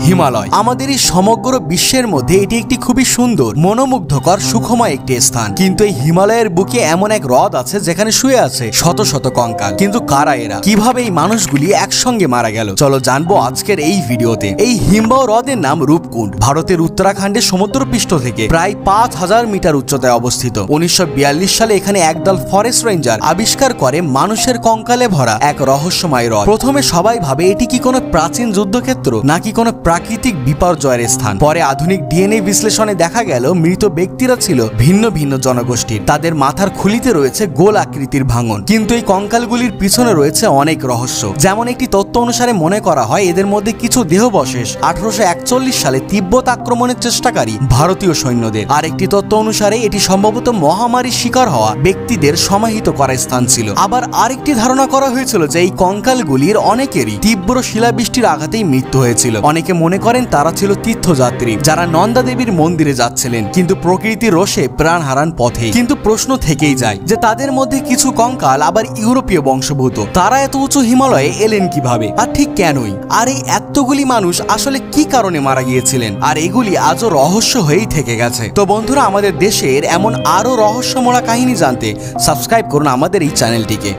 হিমালয় আমাদের এই সমগ্র বিশ্বের মধ্যে এটি একটি খুবই সুন্দর, মনোমুগ্ধকর, সুখময় একটি স্থান। কিন্তু এই হিমালয়ের বুকে এমন এক হ্রদ আছে যেখানে শুয়ে আছে শত শত কঙ্কাল। কিন্তু কারা এরা, কিভাবে এই মানুষগুলি একসঙ্গে মারা গেল, চলো জানবো আজকের এই ভিডিওতে। এই হিমবাহ হ্রদের নাম রূপকুণ্ড, ভারতের উত্তরাখণ্ডের সমুদ্রপৃষ্ঠ থেকে প্রায় 5000 মিটার উচ্চতায় অবস্থিত। 1942 সালে এখানে একদল ফরেস্ট রেঞ্জার আবিষ্কার করে মানুষের কঙ্কালে ভরা এক রহস্যময় হ্রদ। প্রথমে সবাই ভাবে এটি কি কোনো প্রাচীন যুদ্ধক্ষেত্র নাকি কোনো প্রাকৃতিক বিপর্যয়ের স্থান। পরে আধুনিক ডিএনএ বিশ্লেষণে দেখা গেল মৃত ব্যক্তিরা ছিল ভিন্ন ভিন্ন জনগোষ্ঠীর। তাদের মাথার খুলিতে রয়েছে গোল আকৃতির ভাঙন। কিন্তু এই কঙ্কালগুলির পিছনে রয়েছে অনেক রহস্য। যেমন একটি তথ্য অনুসারে মনে করা হয় এদের মধ্যে কিছু দেহাবশেষ 1841 সালে তিব্বত আক্রমণের চেষ্টাকারী ভারতীয় সৈন্যদের। আর একটি তথ্য অনুসারে এটি সম্ভবত মহামারীর শিকার হওয়া ব্যক্তিদের সমাহিত করা স্থান ছিল। আবার আরেকটি ধারণা করা হয়েছিল যে এই কঙ্কালগুলির অনেকেরই তীব্র শিলাবৃষ্টির আঘাতেই মৃত্যু হয়েছিল। অনেকে মনে করেন তারা ছিল তীর্থযাত্রী যারা নন্দা দেবীর মন্দিরে যাচ্ছিলেন, কিন্তু প্রকৃতির রোষে প্রাণ হারান পথে। কিন্তু প্রশ্ন থেকেই যায় যে তাদের মধ্যে কিছু কঙ্কাল আবার ইউরোপীয় বংশভূত। তারা এত উঁচু হিমালয়ে এলেন কিভাবে, আর ঠিক কেনই? আর এই এতগুলি মানুষ আসলে কি কারণে মারা গিয়েছিলেন? আর এগুলি আজও রহস্য হয়েই থেকে গেছে। তো বন্ধুরা, আমাদের দেশের এমন আরো রহস্যময় কাহিনী জানতে সাবস্ক্রাইব করুন আমাদের এই চ্যানেলটিকে।